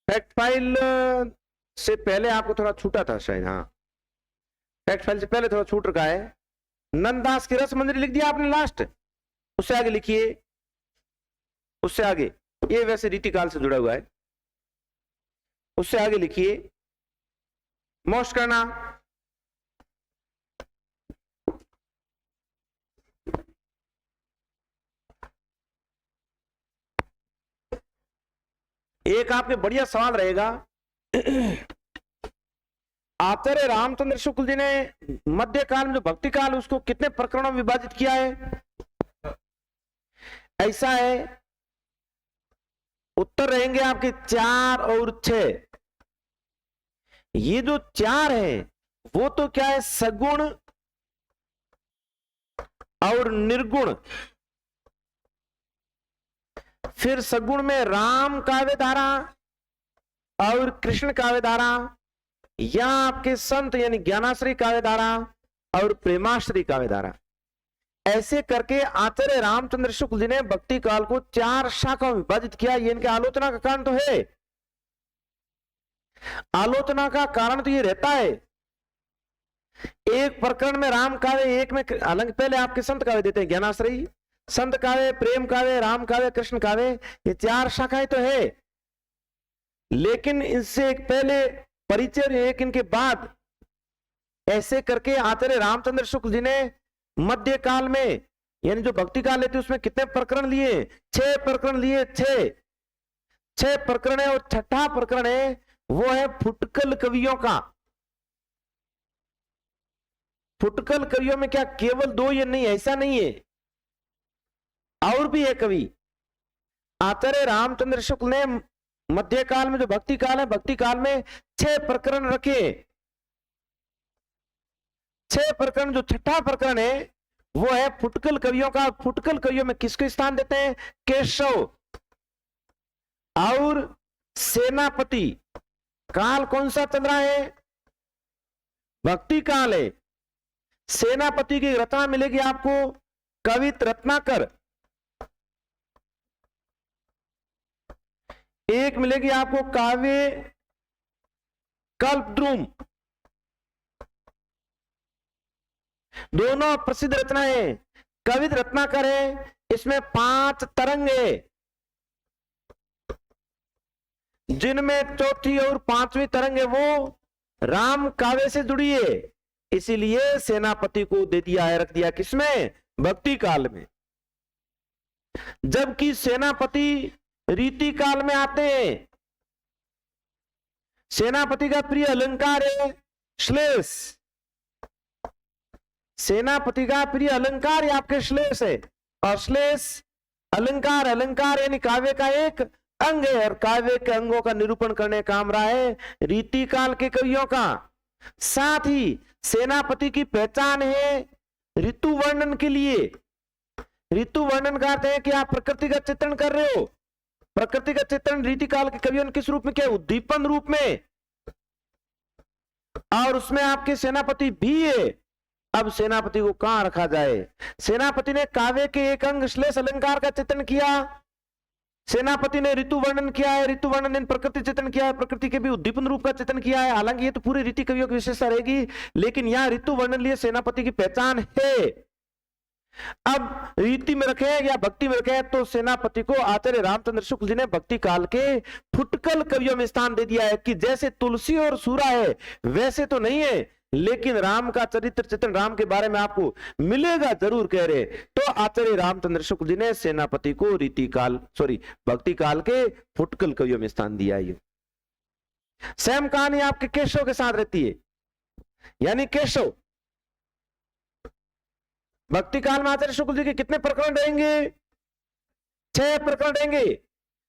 Fact file से पहले आपको थोड़ा छूटा था शायद, हाँ फैक्ट फाइल से पहले थोड़ा छूट रखा है। नंददास की रस मंजरी लिख दिया आपने लास्ट, उससे आगे लिखिए, उससे आगे, ये वैसे रीतिकाल से जुड़ा हुआ है, उससे आगे लिखिए मोस्ट करना। एक आपके बढ़िया सवाल रहेगा, आचार्य रामचंद्र शुक्ल जी ने मध्यकाल में जो भक्ति काल उसको कितने प्रकरणों में विभाजित किया है? ऐसा है, उत्तर रहेंगे आपके 4 और 6। ये जो 4 है वो तो क्या है, सगुण और निर्गुण। फिर सगुण में राम काव्य धारा और कृष्ण काव्य धारा, या आपके संत यानी ज्ञानाश्री काव्य धारा और प्रेमाश्री काव्य धारा। ऐसे करके आचार्य रामचंद्र शुक्ल जी ने भक्ति काल को 4 शाखाओं में विभाजित किया। ये इनके आलोचना का कारण तो है, आलोचना का कारण तो ये रहता है, एक प्रकरण में राम काव्य, एक में हालांकि पहले आपके संत काव्य देते हैं, ज्ञानाश्रयी, संत काव्य, प्रेम काव्य, राम काव्य, कृष्ण काव्य, ये 4 शाखाएं तो है। लेकिन इससे एक पहले परिचय, एक इनके बाद, ऐसे करके आचार्य रामचंद्र शुक्ल जी ने मध्य काल में यानी जो भक्ति काल लेते उसमें कितने प्रकरण लिए? 6 प्रकरण लिए, 6 प्रकरण है। और छठा प्रकरण है वो है फुटकल कवियों का। फुटकल कवियों में क्या केवल 2 ये नहीं, ऐसा नहीं है, और भी है कवि। आचार्य रामचंद्र शुक्ल ने मध्यकाल में जो भक्ति काल है, भक्ति काल में 6 प्रकरण रखे। 6 प्रकरण, जो छठा प्रकरण है वो है फुटकल कवियों का। फुटकल कवियों में किसको स्थान देते हैं? केशव और सेनापति। काल कौन सा चल रहा है? भक्ति काल है। सेनापति की रचना मिलेगी आपको कवित रत्नाकर, एक मिलेगी आपको काव्य कल्पद्रुम। दोनों प्रसिद्ध रचना है, कवित रत्नाकर है, इसमें 5 तरंग है, जिनमें चौथी और 5वीं तरंग है वो राम काव्य से जुड़ी है। इसीलिए सेनापति को दे दिया है, रख दिया किसमें? भक्ति काल में। जबकि सेनापति रीति काल में आते हैं। सेनापति का प्रिय अलंकार है श्लेष, सेनापति का प्रिय अलंकार है आपके श्लेष है। और श्लेष अलंकार, अलंकार यानी काव्य का एक अंग है, और काव्य के अंगों का निरूपण करने काम रहा है रीति काल के कवियों का। साथ ही सेनापति की पहचान है ऋतु वर्णन के लिए। ऋतु वर्णन का अर्थ है कि आप प्रकृति का चित्रण कर रहे हो। प्रकृति का चित्रण रीति काल के कवियों ने किस रूप में किया? उद्दीपन रूप में, और उसमें आपके सेनापति भी है। अब सेनापति को कहां रखा जाए? सेनापति ने काव्य के एक अंग श्लेष अलंकार का चित्रण किया, सेनापति ने ऋतु वर्णन किया है, ऋतु वर्णन प्रकृति चित्रण किया है, प्रकृति के भी उद्दीपन रूप का चित्रण किया है। हालांकि ये तो पूरी रीति कवियों की विशेषता रहेगी, लेकिन यहां ऋतु वर्णन लिए सेनापति की पहचान है। अब रीति में रखे या भक्ति में रखे तो सेनापति को आचार्य रामचंद्र शुक्ल जी ने भक्ति काल के फुटकल कवियों में स्थान दे दिया है कि जैसे तुलसी और सूरा है वैसे तो नहीं है, लेकिन राम का चरित्र चित्रण, राम के बारे में आपको मिलेगा जरूर कह रहे। तो आचार्य रामचंद्र शुक्ल जी ने सेनापति को रीति काल भक्ति काल के फुटकल कवियों में स्थान दिया है। सेम कहानी आपके केशव के साथ रहती है, यानी केशव भक्ति काल में आचार्य शुक्ल जी के कितने प्रकरण रहेंगे? 6 प्रकरण रहेंगे।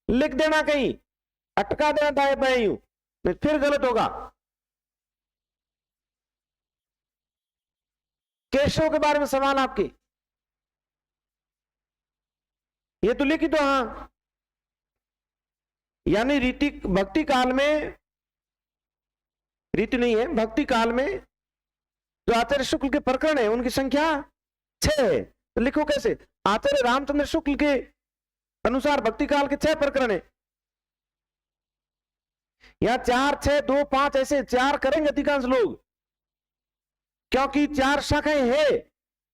लिख देना, कहीं अटका देना दाएं बाएं यूं, नहीं फिर गलत होगा। केशव के बारे में सवाल आपके, ये तो लिखी दो। हाँ, यानी रीति भक्ति काल में, रीति नहीं है, भक्ति काल में जो आचार्य शुक्ल के प्रकरण है उनकी संख्या 6 है। तो लिखो कैसे? आचार्य रामचंद्र शुक्ल के अनुसार भक्ति काल के 6 प्रकरण है। यहाँ 4, 6, 2, 5 ऐसे 4 करेंगे अधिकांश लोग, क्योंकि 4 शाखाएं है।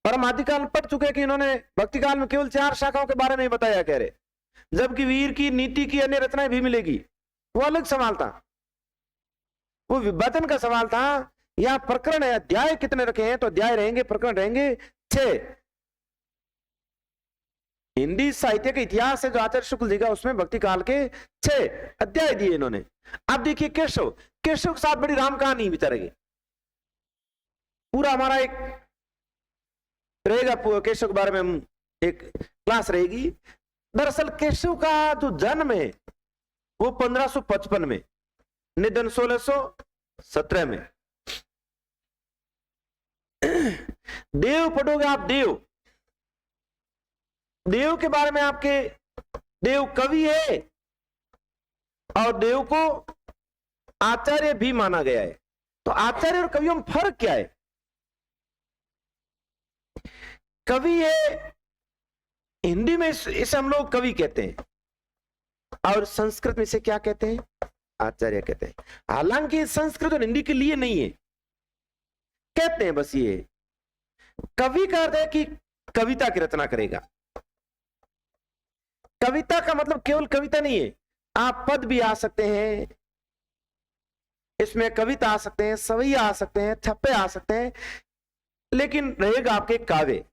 और हम आदिकाल पढ़ चुके कि इन्होंने भक्ति काल में केवल 4 शाखाओं के बारे में बताया कह रहे, जबकि वीर की, नीति की अन्य रचनाएं भी मिलेगी। वो अलग सवाल था, वो विभाजन का सवाल था। यहाँ प्रकरण है, अध्याय कितने रखे हैं? तो अध्याय रहेंगे, प्रकरण रहेंगे 6। हिंदी साहित्य का इतिहास है जो आचार्य शुक्ल जी का, उसमें भक्ति काल के 6 अध्याय दिए इन्होंने। अब देखिए केशव के साथ बड़ी राम कहानी विचारेगी, पूरा हमारा एक रहेगा, केशव के बारे में हम एक क्लास रहेगी। दरअसल केशव का जो जन्म है वो 1555 में, निधन 1617 में। देव पढ़ोगे आप, देव के बारे में आपके, देव कवि है और देव को आचार्य भी माना गया है। तो आचार्य और कवियों में फर्क क्या है? कवि है, हिंदी में इसे हम लोग कवि कहते हैं, और संस्कृत में इसे क्या कहते हैं? आचार्य कहते हैं। हालांकि संस्कृत और हिंदी के लिए नहीं है, कहते हैं बस ये। कवि का अर्थ है कि कविता की रचना करेगा। कविता का मतलब केवल कविता नहीं है, आप पद भी आ सकते हैं इसमें, कविता आ सकते हैं, सवैया आ सकते हैं, छप्पे आ सकते हैं, लेकिन रहेगा आपके काव्य।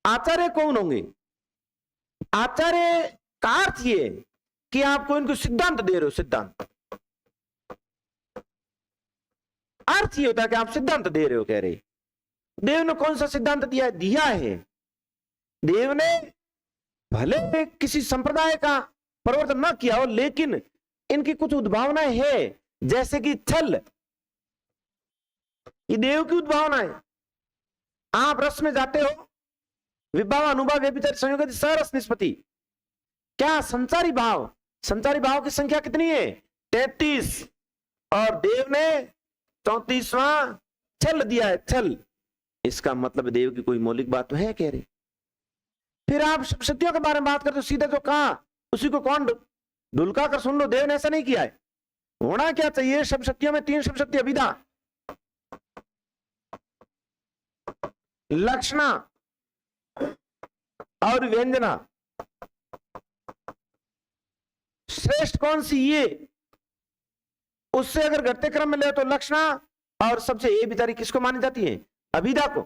आचार्य कौन होंगे? आचार्य का अर्थ ये कि आपको इनको सिद्धांत दे रहे हो, सिद्धांत। अर्थ ये होता है कि आप सिद्धांत दे रहे हो, कह रहे देव ने कौन सा सिद्धांत दिया है? देव ने भले किसी संप्रदाय का प्रवर्तन न किया हो, लेकिन इनकी कुछ उद्भावनाएं है, जैसे कि छल, ये देव की उद्भावना है। आप रस में जाते हो, विभाव, अनुभाव, व्यभिचार, संयोग, सरस निष्पत्ति। क्या संसारी भाव, संसारी भाव की संख्या कितनी है? 33, और देव ने 34वां छल दिया है, छल। इसका मतलब देव की कोई मौलिक बात तो है, कह रहे। फिर आप सप्तशतियों के बारे में बात करते हो, सीधे जो कहा उसी को कौन ढुलका कर सुन लो। देव ने ऐसा नहीं किया है। होना क्या चाहिए? सप्तशतियों में 3 सप्तशती अभिधा, लक्षणा और व्यंजना। श्रेष्ठ कौन सी? ये उससे अगर घटते क्रम में ले तो लक्षणा, और सबसे ये बिचारी किसको मानी जाती है? अभिधा को।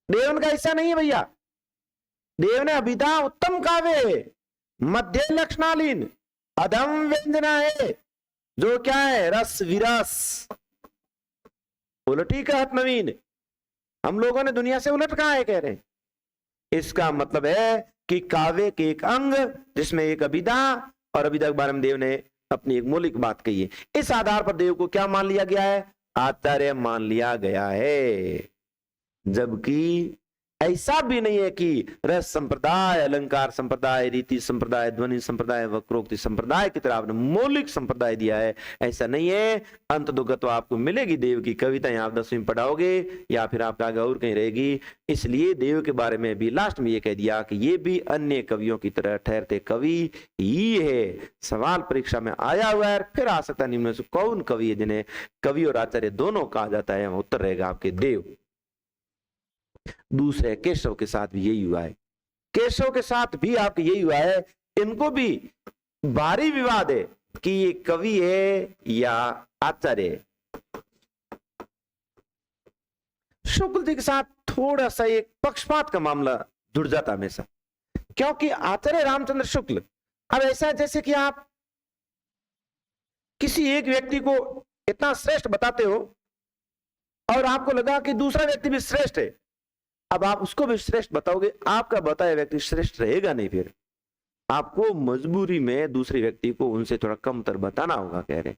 देवन का हिस्सा नहीं है भैया। देव ने अभिधा उत्तम काव्य, मध्य लक्षणालीन, अधम व्यंजना है, जो क्या है? रस विरस, उलटी कहत नवीन। हम लोगों ने दुनिया से उलट कहा है, कह रहे हैं। इसका मतलब है कि काव्य के एक अंग जिसमें एक अभिधा, और अभिधा के बारे में देव ने अपनी एक मौलिक बात कही है। इस आधार पर देव को क्या मान लिया गया है? आचार्य मान लिया गया है। जबकि ऐसा भी नहीं है कि रस संप्रदाय, अलंकार संप्रदाय, रीति संप्रदाय, ध्वनि संप्रदाय, वक्रोक्ति संप्रदाय की तरह आपने मौलिक संप्रदाय दिया है, ऐसा नहीं है। अंत दुगत तो आपको मिलेगी देव की कविताएं, आप 10वीं में पढ़ाओगे या फिर आपका आगे और कहीं रहेगी। इसलिए देव के बारे में भी लास्ट में ये कह दिया कि ये भी अन्य कवियों की तरह ठहरते कवि ही है। सवाल परीक्षा में आया हुआ है, फिर आ सकता है निम्न में से कौन कवि है जिन्हें कवि और आचार्य दोनों कहा जाता है? उत्तर रहेगा आपके देव। दूसरे केशव के साथ भी यही हुआ है, केशव के साथ भी आपके यही हुआ है। इनको भी भारी विवाद है कि ये कवि है या आचार्य है। शुक्ल जी के साथ थोड़ा सा एक पक्षपात का मामला जुड़ जाता हमेशा, क्योंकि आचार्य रामचंद्र शुक्ल, अब ऐसा है जैसे कि आप किसी एक व्यक्ति को इतना श्रेष्ठ बताते हो और आपको लगा कि दूसरा व्यक्ति भी श्रेष्ठ है, अब आप उसको भी श्रेष्ठ बताओगे, आपका बताया व्यक्ति श्रेष्ठ रहेगा नहीं। फिर आपको मजबूरी में दूसरे व्यक्ति को उनसे थोड़ा कमतर बताना होगा, कह रहे।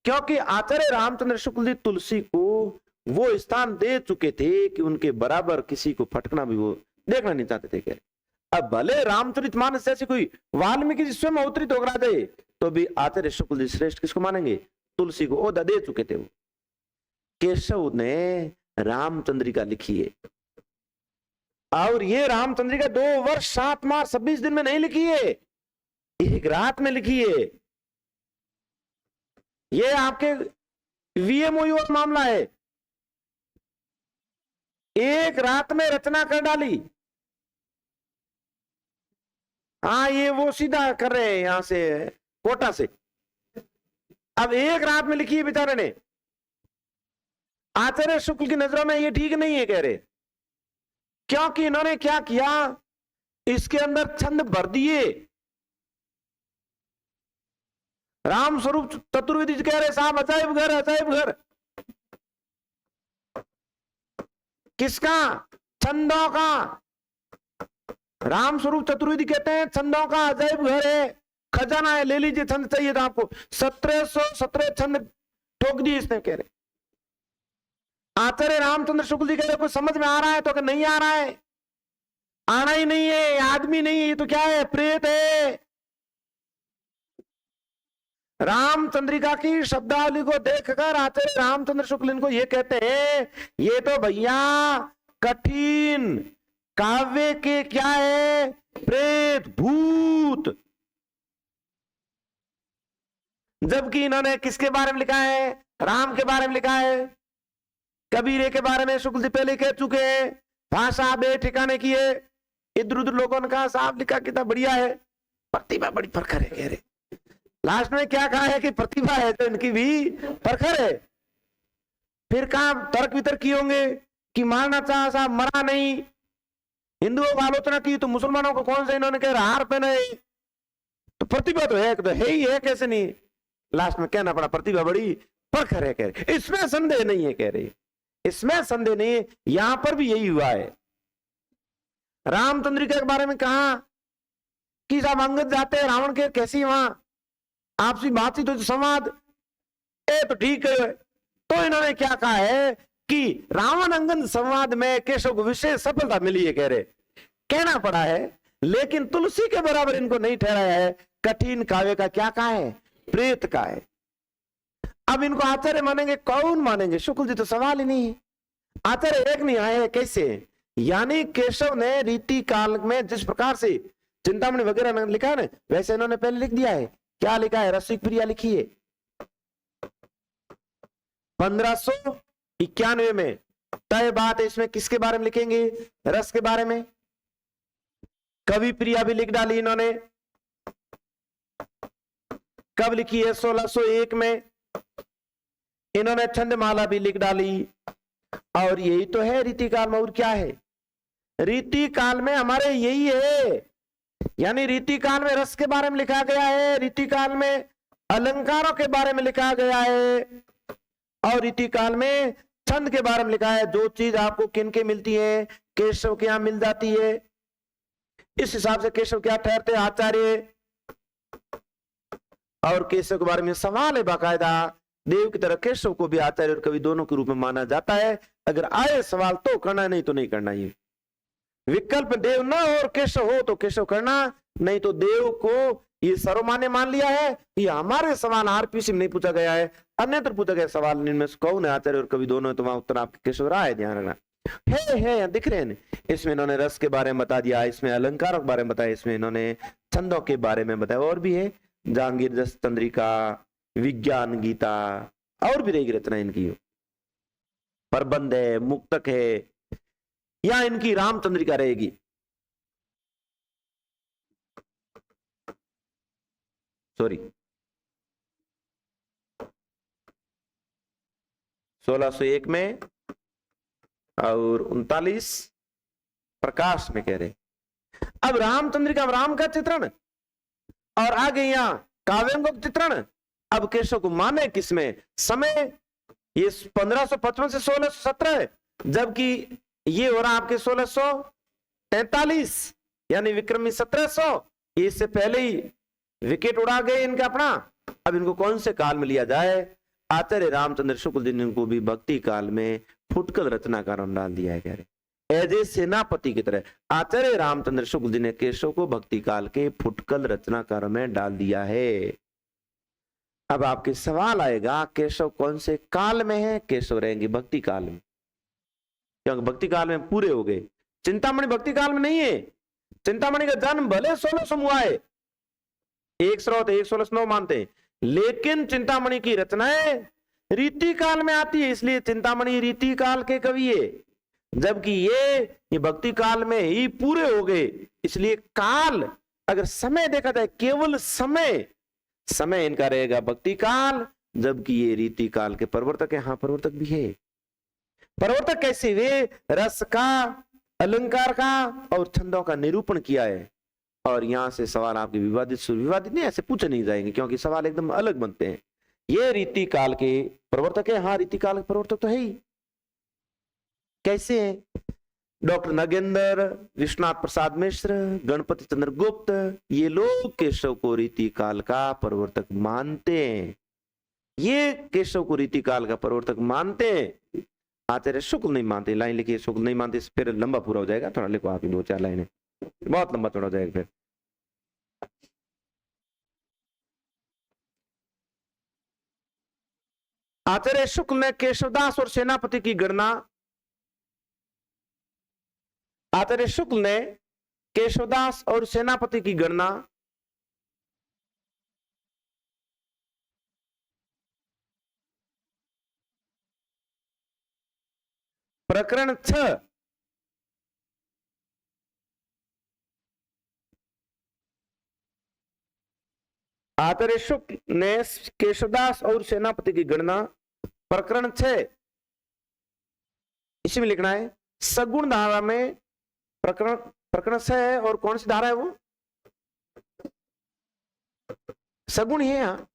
क्योंकि आचार्य रामचंद्र शुक्ल जी तुलसी को वो स्थान दे चुके थे कि उनके बराबर किसी को फटकना भी वो देखना नहीं चाहते थे, कह रहे। अब भले रामचरितमानस जैसे कोई वाल्मीकि जी स्वयं अवतरित होकर आ जाए तो भी आचार्य शुक्ल जी श्रेष्ठ किसको मानेंगे? तुलसी को ओहदा दे चुके थे वो। केशव ने रामचंद्रिका लिखी है, और ये रामचंद्रिका 2 वर्ष 7 माह 26 दिन में नहीं लिखी है, एक रात में लिखी है। ये आपके वीएमओयू का मामला है, एक रात में रचना कर डाली। हाँ, ये वो सीधा कर रहे हैं यहां से कोटा से। अब एक रात में लिखी है बेचारे ने। आचार्य शुक्ल की नजरों में ये ठीक नहीं है कह रहे, क्योंकि इन्होंने क्या किया, इसके अंदर छंद भर दिए। राम स्वरूप चतुर्वेदी जी कह रहे साहब अजायब घर, अजायब घर। किसका? छंदों का। राम स्वरूप चतुर्वेदी कहते हैं छंदों का अजायब घर है, खजाना है, ले लीजिए छंद चाहिए था आपको। 1717 छंद ठोक दिए इसने कह रहे। आचार्य रामचंद्र शुक्ल जी कह रहे कुछ समझ में आ रहा है तो नहीं आ रहा है, आना ही नहीं है, आदमी नहीं है, ये तो क्या है, प्रेत है। रामचंद्रिका की शब्दावली को देखकर आचार्य रामचंद्र शुक्ल इनको ये कहते हैं, ये तो भैया कठिन काव्य के क्या है, प्रेत भूत। जबकि इन्होंने किसके बारे में लिखा है, राम के बारे में लिखा है। कबीरे के बारे में शुक्ल जी पहले कह चुके हैं, भाषा बे ठिकाने की है। इधर उधर लोगों ने कहा साहब लिखा कितना बढ़िया है, प्रतिभा बड़ी प्रखर है कह रहे। लास्ट में क्या कहा है कि प्रतिभा है तो इनकी भी प्रखर है। फिर कहा तर्क वितर्क किए होंगे कि मारना चाहा साहब, मरा नहीं। हिंदुओं को आलोचना की तो मुसलमानों को कौन सा इन्होंने कह हार पहने, तो प्रतिभा तो है ही है, कैसे नहीं। लास्ट में कहना पड़ा प्रतिभा बड़ी प्रखर है कह रहे। इसमें संदेह नहीं है कह रहे, इसमें संदेह नहीं है। यहां पर भी यही हुआ है। रामचंद्रिका के बारे में कहा कि जब अंगद जाते हैं रावण के, कैसी वहां आपसी बातचीत हो, संवाद, तो ठीक है। तो इन्होंने क्या कहा है कि रावण अंगद संवाद में केशव को विशेष सफलता मिली है कह रहे, कहना पड़ा है। लेकिन तुलसी के बराबर इनको नहीं ठहराया है। कठिन काव्य का क्या कहा है, प्रेत का है। अब इनको आचार्य मानेंगे, कौन मानेंगे? शुक्ल जी तो सवाल ही नहीं है। आचार्य एक नहीं आए कैसे? यानी केशव ने रीति काल में जिस प्रकार से चिंतामणि वगैरह लिखा है ना, वैसे इन्होंने पहले लिख दिया है। क्या लिखा है? रसिक प्रिया लिखी है 1591 में। तय बात है, इसमें किसके बारे में लिखेंगे? रस के बारे में। कवि प्रिया भी लिख डाली इन्होंने। कब लिखी है? 1601 में। इन्होंने छंदमाला भी लिख डाली। और यही तो है रीति काल में, और क्या है? रीति काल में हमारे यही है। यानी रीति काल में रस के बारे में लिखा गया है, रीति काल में अलंकारों के बारे में लिखा गया है, और रीति काल में छंद के बारे में लिखा है। जो चीज आपको किनके मिलती है, केशव के यहां मिल जाती है। इस हिसाब से केशव क्या ठहरते? आचार्य। और केशव के बारे में सवाल है बाकायदा। देव की तरह केशव को भी आचार्य और कवि दोनों के रूप में माना जाता है। अगर आए सवाल तो करना, नहीं तो नहीं करना। ये विकल्प देव न हो और केशव हो तो केशव करना, नहीं तो देव को ये सर्वमान्य मान लिया है। ये हमारे सवाल आरपीसी में नहीं पूछा गया है, अन्यत्र पूछा गया सवाल। इनमें से कौन है आचार्य और कवि दोनों है, तो वहां उत्तर आपके केशव रहा है, ध्यान रखना है। दिख रहे हैं, इसमें इन्होंने रस के बारे में बता दिया, इसमें अलंकारों के बारे में बताया, इसमें इन्होंने छंदों के बारे में बताया। और भी है, जहांगीर जस चंद्रिका, विज्ञान गीता, और भी रहेगी रचना इनकी। प्रबंध है, मुक्तक है, या इनकी रामचंद्रिका रहेगी। सॉरी, 1601 में और 39 प्रकाश में कह रहे। अब रामचंद्रिका राम का चित्रण, और आगे यहां काव्यांगों का चित्रण। अब केशव को माने किसमें? समय ये 1555 से 1617 है, जबकि ये हो रहा आपके 1643, यानी विक्रमी 1700। इससे पहले ही विकेट उड़ा गए इनका अपना। अब इनको कौन से काल में लिया जाए? आचार्य रामचंद्र शुक्ल जी ने इनको भी भक्ति काल में फुटकल रचना का नाम डाल दिया है। कह रहे एज ए सेनापति की तरह आचार्य रामचंद्र शुक्ल जी ने केशव को भक्ति काल के फुटकल रचनाकार में डाल दिया है। अब आपके सवाल आएगा, केशव कौन से काल में है? केशव रहेंगे भक्ति काल में, क्योंकि भक्ति काल में पूरे हो गए। चिंतामणि भक्ति काल में नहीं है। चिंतामणि का जन्म भले 1600 हुआ है, एक स्रोत, एक सोलह मानते हैं, लेकिन चिंतामणि की रचनाएं रीति काल में आती है, इसलिए चिंतामणि रीति काल के कवि है, जबकि ये भक्ति काल में ही पूरे हो गए। इसलिए काल, अगर समय देखा जाए, केवल समय, समय इनका रहेगा भक्ति काल, जबकि ये रीति काल के प्रवर्तक है। हाँ, प्रवर्तक भी है। प्रवर्तक कैसे? वे रस का, अलंकार का और छंदों का निरूपण किया है। और यहां से सवाल आपके विवादित नहीं, ऐसे पूछे नहीं जाएंगे, क्योंकि सवाल एकदम अलग बनते हैं। ये रीति काल के प्रवर्तक है। हाँ, रीति काल के प्रवर्तक तो है ही। कैसे है? डॉक्टर नागेंद्र, विश्वनाथ प्रसाद मिश्र, गणपति चंद्र गुप्त, ये लोग केशव को रीति काल का प्रवर्तक मानते हैं। ये केशव को रीति काल का प्रवर्तक मानते हैं। आचार्य शुक्ल नहीं मानते। लाइन लिखिए, शुक्ल नहीं मानते, फिर लंबा पूरा हो जाएगा। थोड़ा लिखो आप, 2-4 लाइनें, बहुत लंबा थोड़ा हो जाएगा फिर। आचार्य शुक्ल ने केशवदास और सेनापति की गणना, आचार्य शुक्ल ने केशवदास और सेनापति की गणना प्रकरण 6 आचार्य शुक्ल ने केशवदास और सेनापति की गणना प्रकरण 6, इसी में लिखना है सगुण धारा में। प्रकरण 6 है, और कौन सी धारा है वो? सगुण ही है यहाँ,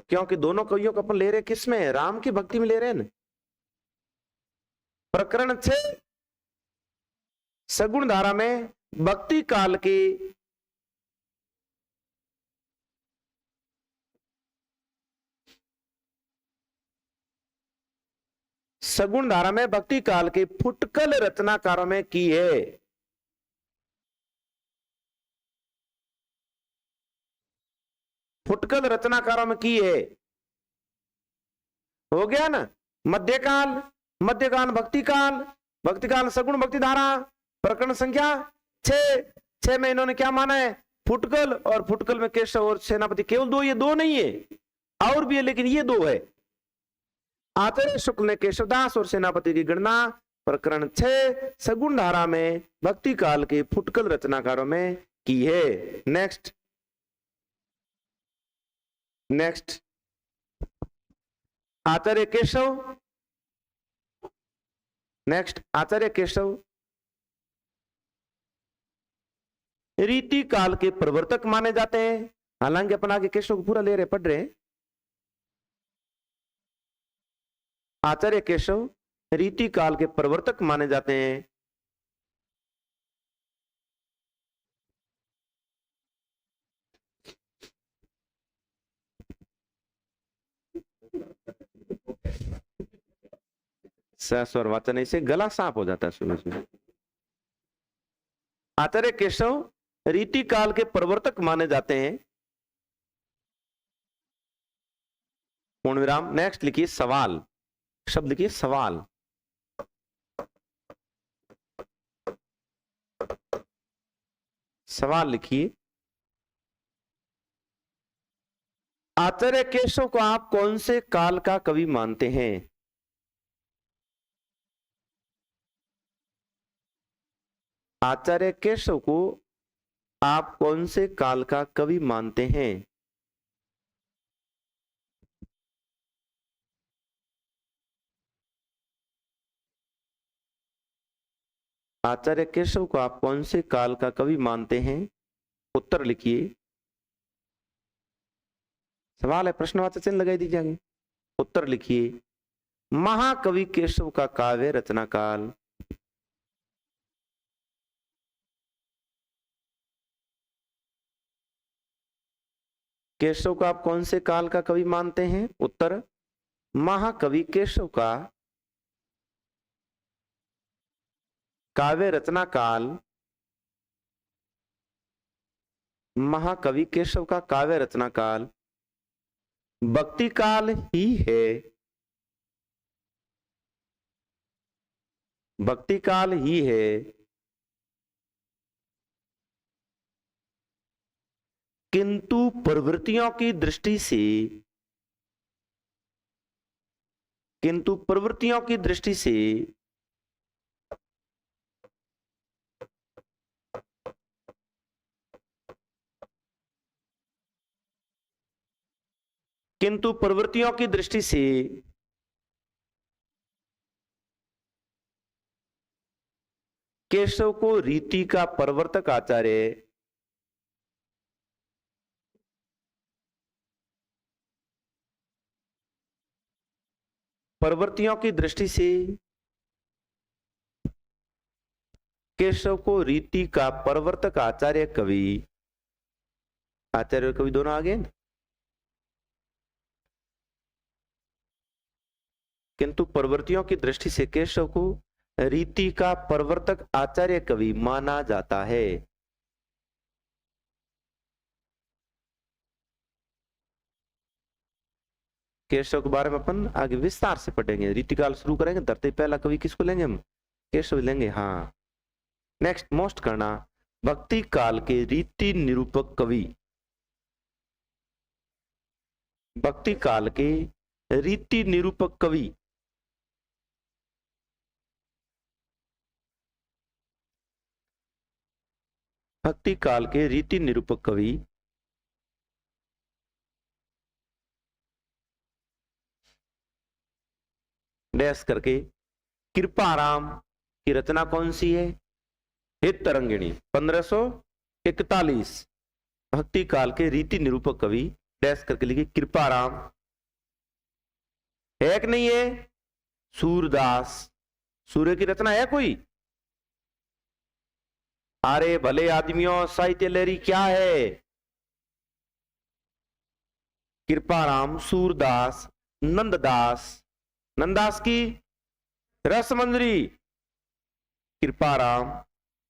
क्योंकि दोनों कवियों को अपन ले रहे किस में? राम की भक्ति में ले रहे हैं ना। प्रकरण 6 सगुण धारा में भक्ति काल के सगुण धारा में भक्ति काल के फुटकल रचनाकारों में की है। फुटकल रचनाकारों में की है। हो गया ना? मध्यकाल, मध्यकाल भक्ति काल सगुण भक्ति धारा, प्रकरण संख्या 6 में इन्होंने क्या माना है? फुटकल। और फुटकल में केशव और सेनापति केवल दो, ये दो नहीं है, और भी है, लेकिन ये दो है। आचार्य शुक्ल ने केशवदास और सेनापति की गणना प्रकरण 6 सगुण धारा में भक्ति काल के फुटकल रचनाकारों में की है। नेक्स्ट आचार्य केशव। नेक्स्ट आचार्य केशव रीति काल के प्रवर्तक माने जाते हैं। हालांकि अपन आगे केशव को पूरा ले रहे, पढ़ रहे हैं। आचार्य केशव रीति काल के प्रवर्तक माने जाते हैं। स्वर वाचन से गला साफ हो जाता है सुबह सुबह। आचार्य केशव रीति काल के प्रवर्तक माने जाते हैं। पूर्ण विराम। नेक्स्ट लिखिए सवाल, शब्द लिखिए सवाल। सवाल लिखिए, आचार्य केशव को आप कौन से काल का कवि मानते हैं? आचार्य केशव को आप कौन से काल का कवि मानते हैं? आचार्य केशव को आप कौन से काल का कवि मानते हैं? उत्तर लिखिए। सवाल है, प्रश्नवाचक चिन्ह लगाई दीजिए आगे। उत्तर लिखिए। महाकवि केशव का काव्य रचना काल केशव को आप कौन से काल का कवि मानते हैं? उत्तर महाकवि केशव का काव्य रचना काल, महाकवि केशव का काव्य रचना काल भक्ति काल ही है। भक्ति काल ही है। किंतु प्रवृत्तियों की दृष्टि से, किंतु प्रवृत्तियों की दृष्टि से किंतु प्रवृत्तियों की दृष्टि से केशव को रीति का प्रवर्तक आचार्य प्रवृत्तियों की दृष्टि से केशव को रीति का प्रवर्तक आचार्य कवि, आचार्य और कवि दोनों आ गए। किंतु प्रवृत्तियों की दृष्टि से केशव को रीति का प्रवर्तक आचार्य कवि माना जाता है। केशव के बारे में अपन आगे विस्तार से पढ़ेंगे, रीतिकाल शुरू करेंगे। धरती पहला कवि किसको लेंगे हम? केशव लेंगे। हाँ, नेक्स्ट मोस्ट करना, भक्ति काल के रीति निरूपक कवि। भक्ति काल के रीति निरूपक कवि भक्ति काल के रीति निरूपक कवि डैश करके कृपाराम की रचना कौन सी है? हित तरंगिणी 1541। भक्ति काल के रीति निरूपक कवि डैश करके लिखिए कृपाराम। है कि नहीं है? सूरदास। सूर्य की रचना है कोई? अरे भले आदमियों, साहित्य लहरी क्या है? कृपाराम, सूरदास, नंददास। नंददास की रसमंजरी। कृपाराम,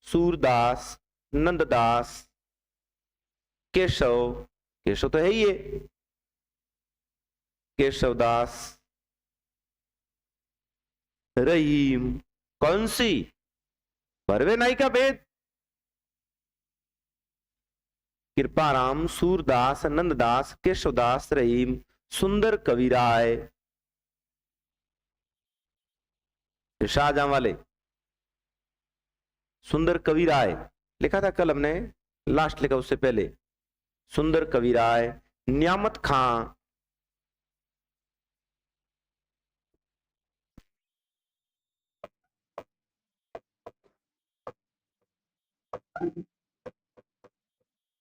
सूरदास, नंददास, केशव। केशव तो है ही है, केशवदास, रहीम। कौन सी? भरवे नाई का भेद। कृपाराम, सूरदास, नंददास, केशवदास, रहीम, सुंदर कविराय। शाहजहां वाले सुंदर कविराय लिखा था कल हमने, लास्ट लिखा उससे पहले। सुंदर कविराय, नियामत खां,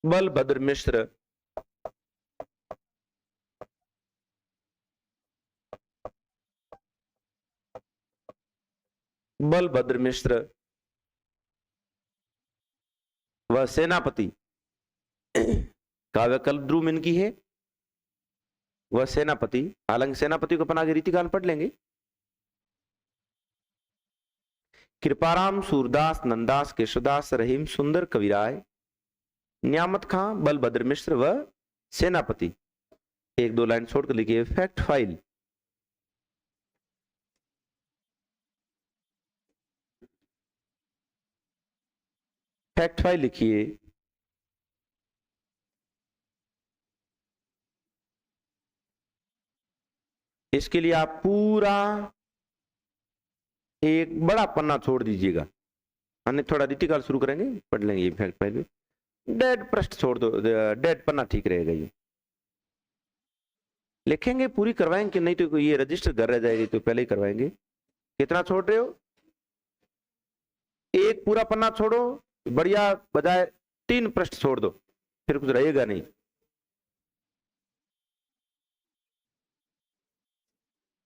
बलभद्र मिश्र, बलभद्र मिश्र वह सेनापति। काव्य कल्प ध्रुव इनकी है, वह सेनापति। हालांकि सेनापति को अपन आगे रीतिकाल पढ़ लेंगे। कृपाराम, सूरदास, नंददास, केशवदास, रहीम, सुंदर कविराय, नियामत खां, बलभद्र मिश्र व सेनापति। एक दो लाइन छोड़कर लिखिए फैक्ट फाइल। फैक्ट फाइल लिखिए। इसके लिए आप पूरा एक बड़ा पन्ना छोड़ दीजिएगा। अन्य थोड़ा रीतिकाल शुरू करेंगे, पढ़ लेंगे ये फैक्ट फाइल में। डेड पृष्ठ छोड़ दो, डेड पन्ना ठीक रहेगा। ये लिखेंगे, पूरी करवाएंगे कि नहीं तो ये रजिस्टर घर रह जाएगी, तो पहले ही करवाएंगे। कितना छोड़ रहे हो? एक पूरा पन्ना छोड़ो, बढ़िया, बजाय 3 पृष्ठ छोड़ दो, फिर कुछ रहेगा नहीं।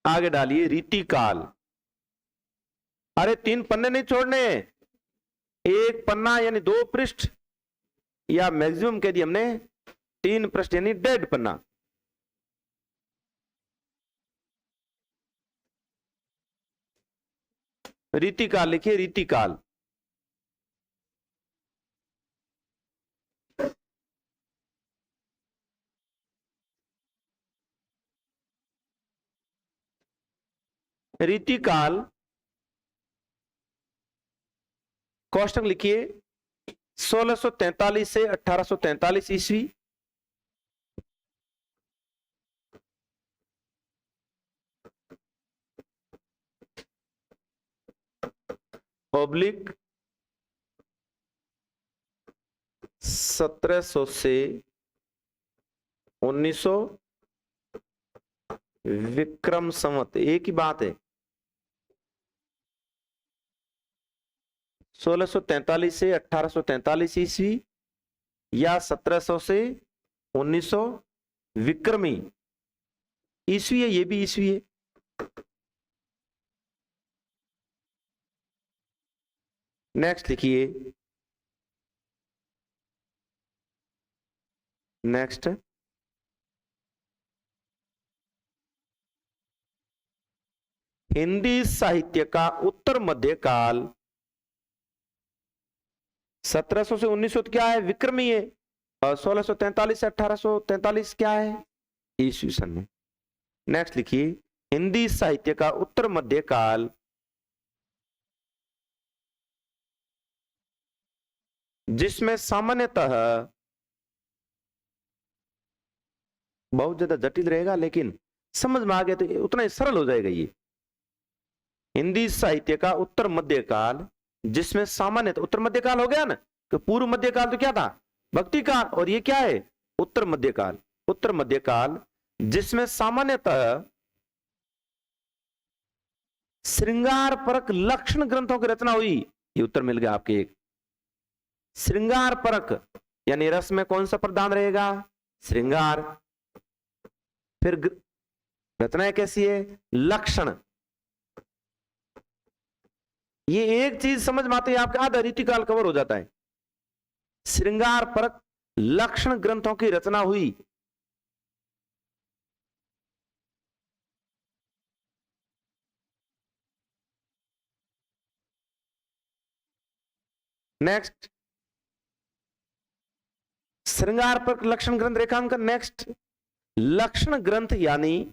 आगे डालिए रीतिकाल। अरे 3 पन्ने नहीं छोड़ने, एक पन्ना यानी 2 पृष्ठ, या मैक्सिमम कह दिया हमने 3 पृष्ठ यानी डेड पन्ना। रीतिकाल लिखिए, रीतिकाल। रीतिकाल कोष्टक लिखिए 1643 से 1843 ईस्वी। ऑब्लिक 1700 से 1900 विक्रम संवत, एक ही बात है। 1643 से 1843 ईस्वी या 1700 से 1900 विक्रमी ईस्वी है, ये भी ईस्वी है। नेक्स्ट लिखिए, नेक्स्ट हिंदी साहित्य का उत्तर मध्य काल 1700 से 1900 क्या है, विक्रमी है, और 1643 से 1843 क्या है, ईस्वी सन में। नेक्स्ट लिखिए, हिंदी साहित्य का उत्तर मध्य काल जिसमें सामान्यतः, बहुत ज्यादा जटिल रहेगा लेकिन समझ में आ गया तो उतना ही सरल हो जाएगा ये। हिंदी साहित्य का उत्तर मध्य काल जिसमें सामान्यतः, उत्तर मध्य काल हो गया ना, कि पूर्व मध्य काल तो क्या था, भक्ति काल, और ये क्या है, उत्तर मध्य काल। उत्तर मध्य काल जिसमें सामान्यतः श्रृंगार परक लक्षण ग्रंथों की रचना हुई, ये उत्तर मिल गया आपके एक। श्रृंगार परक यानी रस में कौन सा प्रधान रहेगा, श्रृंगार। फिर रचनाएं कैसी है, लक्षण। ये एक चीज समझ में आती है आपका आधा रीतिकाल कवर हो जाता है। श्रृंगार परक लक्षण ग्रंथों की रचना हुई। नेक्स्ट, श्रृंगार परक लक्षण ग्रंथ रेखांकन। नेक्स्ट, लक्षण ग्रंथ यानी,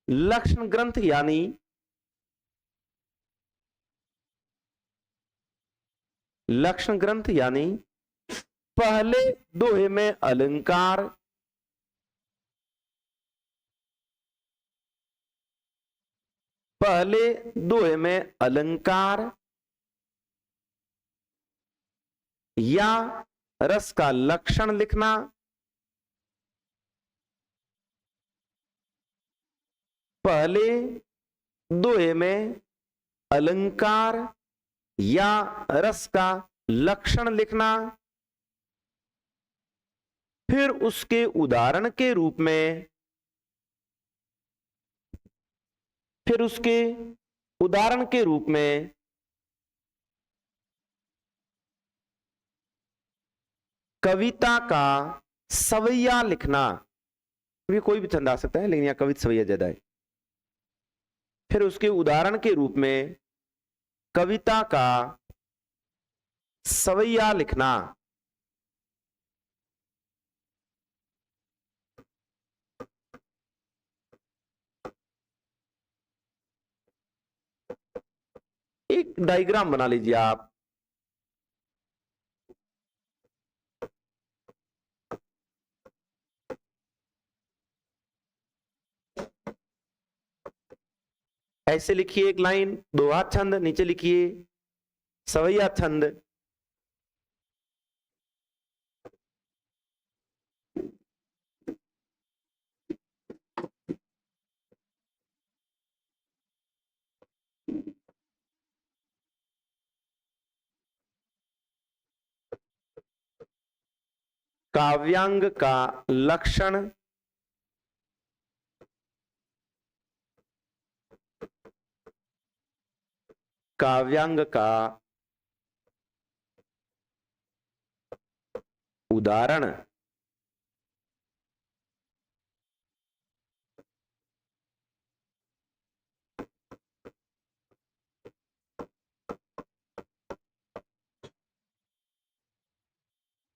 लक्षण ग्रंथ यानी लक्षण ग्रंथ यानी पहले दोहे में अलंकार, पहले दोहे में अलंकार या रस का लक्षण लिखना, पहले दोहे में अलंकार या रस का लक्षण लिखना, फिर उसके उदाहरण के रूप में, फिर उसके उदाहरण के रूप में कविता का सवैया लिखना। ये कोई भी छंद आ सकता है लेकिन यहां कविता सवैया ज्यादा है। फिर उसके उदाहरण के रूप में कविता का सवैया लिखना। एक डायग्राम बना लीजिए आप। ऐसे लिखिए एक लाइन, दोहा छंद, नीचे लिखिए सवैया छंद। काव्यांग का लक्षण, काव्यांग का उदाहरण,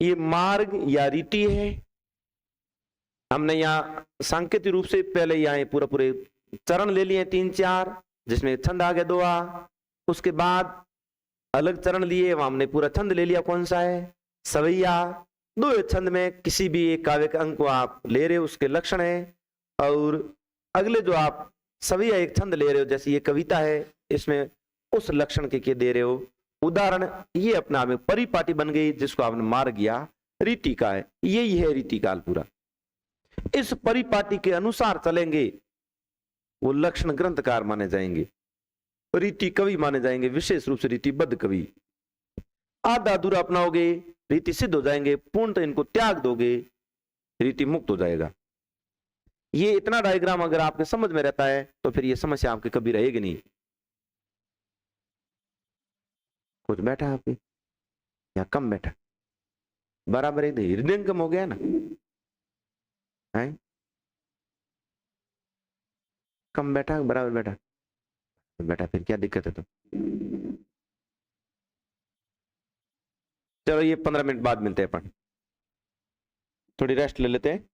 ये मार्ग या रीति है। हमने यहाँ सांकेतिक रूप से पहले यहाँ पूरे चरण ले लिए 3-4, जिसमें छंद आ गया दोहा। उसके बाद अलग चरण लिए, वहां हमने पूरा छंद ले लिया, कौन सा है, सवैया। दो छंद में किसी भी एक काव्य के अंक को आप ले रहे हो, उसके लक्षण है। और अगले जो आप सभी एक छंद ले रहे हो, जैसे ये कविता है, इसमें उस लक्षण के दे रहे हो। उदाहरण ये अपना आप में परिपाटी बन गई, जिसको आपने मार गया रीति का है, यही है रीति काल पूरा। इस परिपाटी के अनुसार चलेंगे, वो लक्षण ग्रंथकार माने जाएंगे, रीति कवि माने जाएंगे, विशेष रूप से रीतिबद्ध कवि। आधा अधूरा अपनाओगे, रीति सिद्ध हो जाएंगे, पूर्णतः इनको त्याग दोगे, रीति मुक्त हो जाएगा। ये इतना डायग्राम अगर आपके समझ में रहता है तो फिर ये समस्या आपके कभी रहेगी नहीं। कुछ बैठा आपके या कम बैठा, बराबर है, हृदयंगम हो गया ना है, कम बैठा बराबर बैठा, बैठा फिर क्या दिक्कत है? तो चलो ये 15 मिनट बाद मिलते हैं, अपन थोड़ी रेस्ट ले लेते हैं।